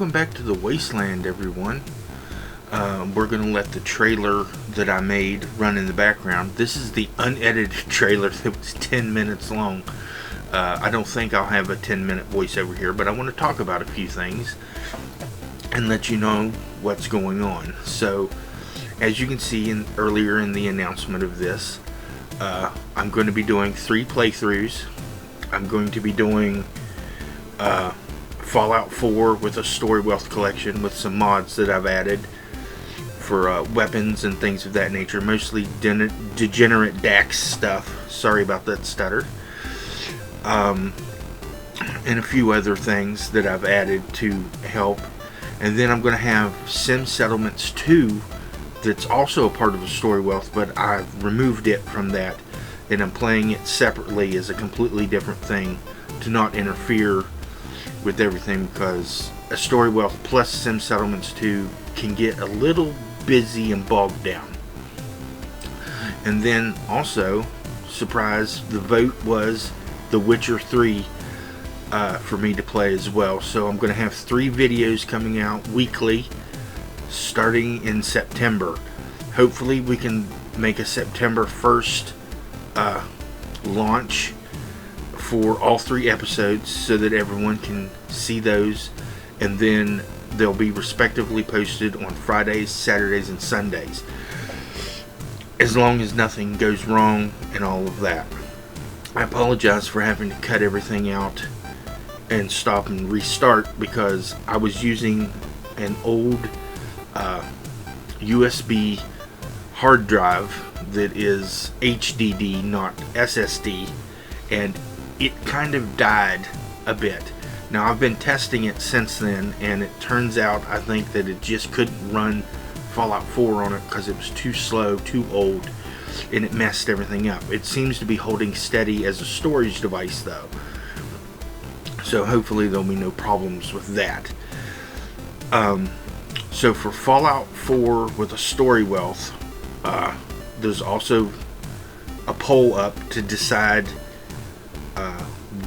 welcome back to the Wasteland, everyone. We're going to let the trailer that I made run in the background. This is the unedited trailer that was 10 minutes long. I don't think I'll have a 10-minute voiceover here, but I want to talk about a few things and let you know what's going on. So, as you can see earlier in the announcement of this, I'm going to be doing 3 playthroughs. I'm going to be doing Fallout 4 with a Story Wealth collection with some mods that I've added for weapons and things of that nature, mostly degenerate Dax stuff. Sorry about that stutter. And a few other things that I've added to help. And then I'm going to have Sim Settlements 2 that's also a part of the Story Wealth, but I've removed it from that and I'm playing it separately as a completely different thing to not interfere with everything, because a Story Wealth plus Sim Settlements 2 can get a little busy and bogged down. And then also, surprise, the vote was The Witcher 3 for me to play as well. So I'm going to have 3 videos coming out weekly starting in September. Hopefully we can make a September 1st launch for all 3 episodes so that everyone can see those, and then they'll be respectively posted on Fridays, Saturdays, and Sundays, as long as nothing goes wrong and all of that. I apologize for having to cut everything out and stop and restart, because I was using an old USB hard drive that is HDD, not SSD, and it kind of died a bit. Now I've been testing it since then, and it turns out I think that it just couldn't run Fallout 4 on it because it was too slow, too old, and it messed everything up. It seems to be holding steady as a storage device though, so hopefully there'll be no problems with that. So for Fallout 4 with a Story Wealth, there's also a poll up to decide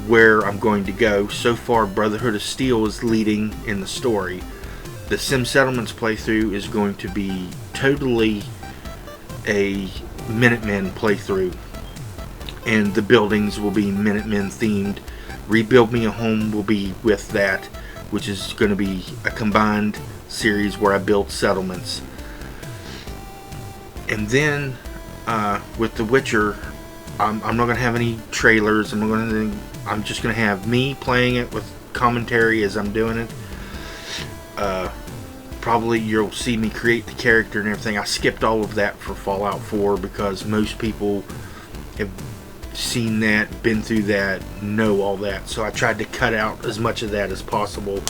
where I'm going to go. So far, Brotherhood of Steel is leading in the story. The Sim Settlements playthrough is going to be totally a Minutemen playthrough, and the buildings will be Minutemen themed. Rebuild Me a Home will be with that, which is going to be a combined series where I build settlements. And then with The Witcher, I'm not going to have any trailers. I'm just going to have me playing it with commentary as I'm doing it. Probably you'll see me create the character and everything. I skipped all of that for Fallout 4 because most people have seen that, been through that, know all that. So I tried to cut out as much of that as possible.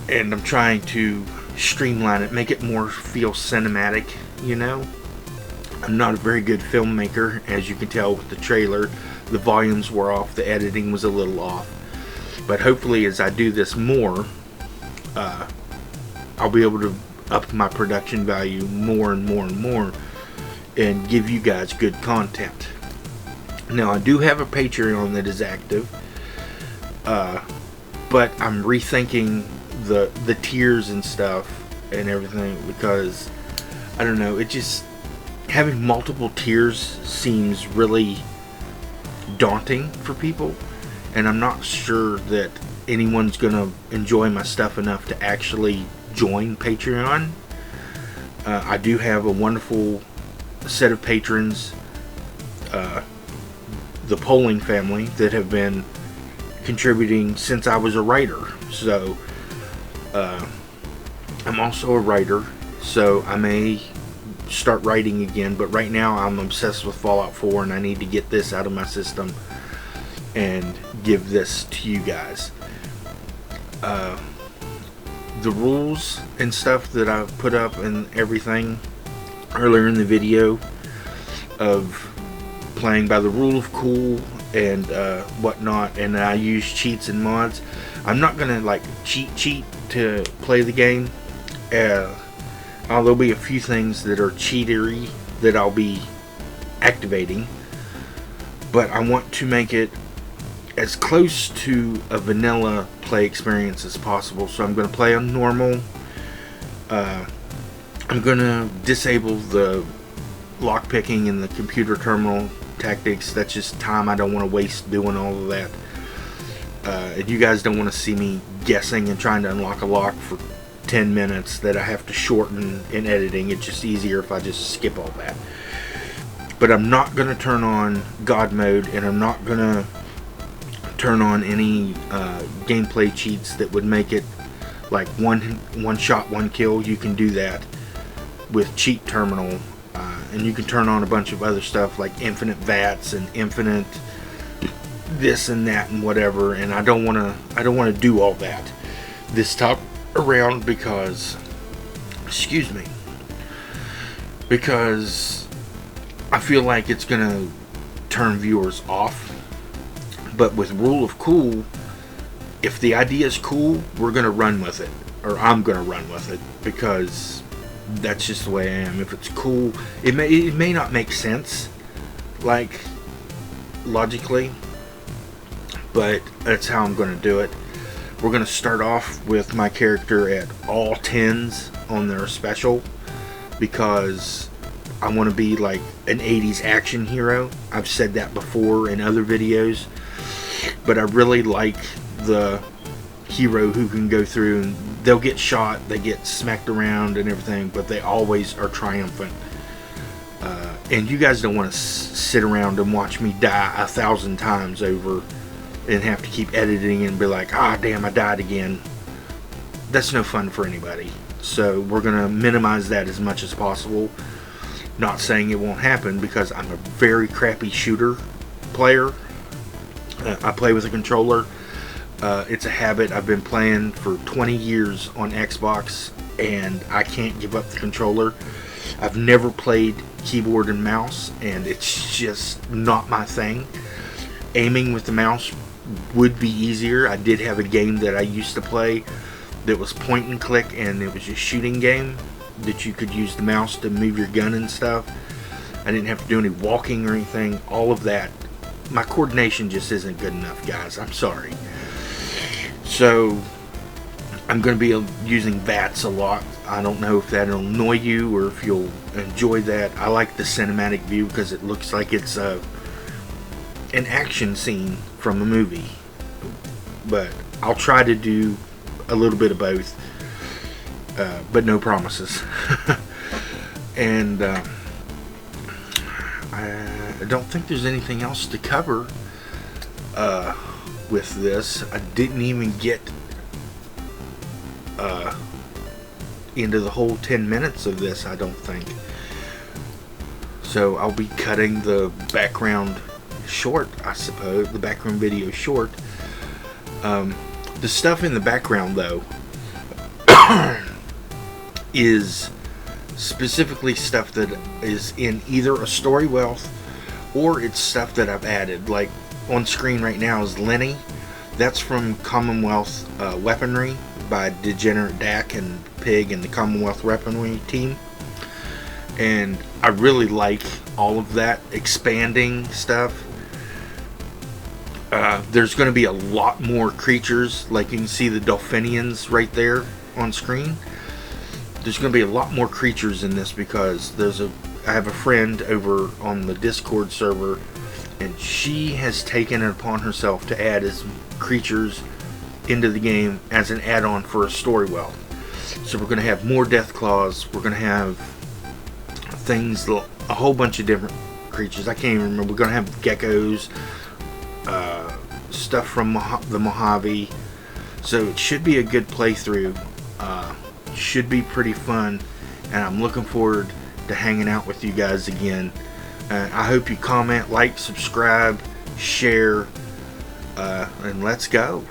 And I'm trying to streamline it, make it more feel cinematic, you know. I'm not a very good filmmaker, as you can tell with the trailer. The volumes were off, the editing was a little off. But hopefully as I do this more, I'll be able to up my production value more and more and more and give you guys good content. Now I do have a Patreon that is active, but I'm rethinking the tiers and stuff and everything, because I don't know, it just, having multiple tiers seems really daunting for people, and I'm not sure that anyone's gonna enjoy my stuff enough to actually join Patreon. I do have a wonderful set of patrons, the Polling family, that have been contributing since I was a writer. So I'm also a writer, so I may start writing again, but right now I'm obsessed with Fallout 4 and I need to get this out of my system and give this to you guys. The rules and stuff that I've put up and everything earlier in the video of playing by the rule of cool and whatnot, and I use cheats and mods. I'm not gonna like cheat to play the game. There'll be a few things that are cheatery that I'll be activating, but I want to make it as close to a vanilla play experience as possible. So I'm going to play on normal. I'm going to disable the lockpicking and the computer terminal tactics. That's just time I don't want to waste doing all of that. And you guys don't want to see me guessing and trying to unlock a lock for 10 minutes that I have to shorten in editing. It's just easier if I just skip all that. But I'm not going to turn on God mode, and I'm not going to turn on any gameplay cheats that would make it like one shot, one kill. You can do that with cheat terminal, and you can turn on a bunch of other stuff like infinite VATs and infinite this and that and whatever. And I don't want to do all that this time around because, excuse me, because I feel like it's gonna turn viewers off. But with Rule of Cool, if the idea is cool, we're gonna run with it, or I'm gonna run with it, because that's just the way I am. If it's cool, it may not make sense, like logically, but that's how I'm gonna do it. We're gonna start off with my character at all 10s on their special, because I want to be like an 80s action hero. I've said that before in other videos, but I really like the hero who can go through and they'll get shot, they get smacked around and everything, but they always are triumphant. And you guys don't want to sit around and watch me die 1,000 times over and have to keep editing and be like, ah, damn, I died again. That's no fun for anybody. So we're going to minimize that as much as possible. Not saying it won't happen, because I'm a very crappy shooter player. I play with a controller. It's a habit. I've been playing for 20 years on Xbox, and I can't give up the controller. I've never played keyboard and mouse, and it's just not my thing. Aiming with the mouse would be easier. I did have a game that I used to play that was point and click, and it was a shooting game that you could use the mouse to move your gun and stuff. I didn't have to do any walking or anything. All of that, my coordination just isn't good enough, guys. I'm sorry. So I'm going to be using VATs a lot. I don't know if that'll annoy you or if you'll enjoy that. I like the cinematic view because it looks like it's an action scene from a movie. But I'll try to do a little bit of both. But no promises. And I don't think there's anything else to cover with this. I didn't even get into the whole 10 minutes of this, I don't think. So I'll be cutting the background short, I suppose, the background video short. The stuff in the background, though, is specifically stuff that is in either a story wealth or it's stuff that I've added. Like on screen right now is Lenny. That's from Commonwealth Weaponry by Degenerate Dak and Pig and the Commonwealth Weaponry team. And I really like all of that expanding stuff. There's going to be a lot more creatures. Like you can see the Dolphinians right there on screen. There's going to be a lot more creatures in this because I have a friend over on the Discord server, and she has taken it upon herself to add as creatures into the game as an add-on for a story wealth. So we're going to have more death claws. We're going to have things, a whole bunch of different creatures. I can't even remember. We're going to have geckos, stuff from the Mojave. So it should be a good playthrough. Should be pretty fun, and I'm looking forward to hanging out with you guys again. I hope you comment, like, subscribe, share, and let's go.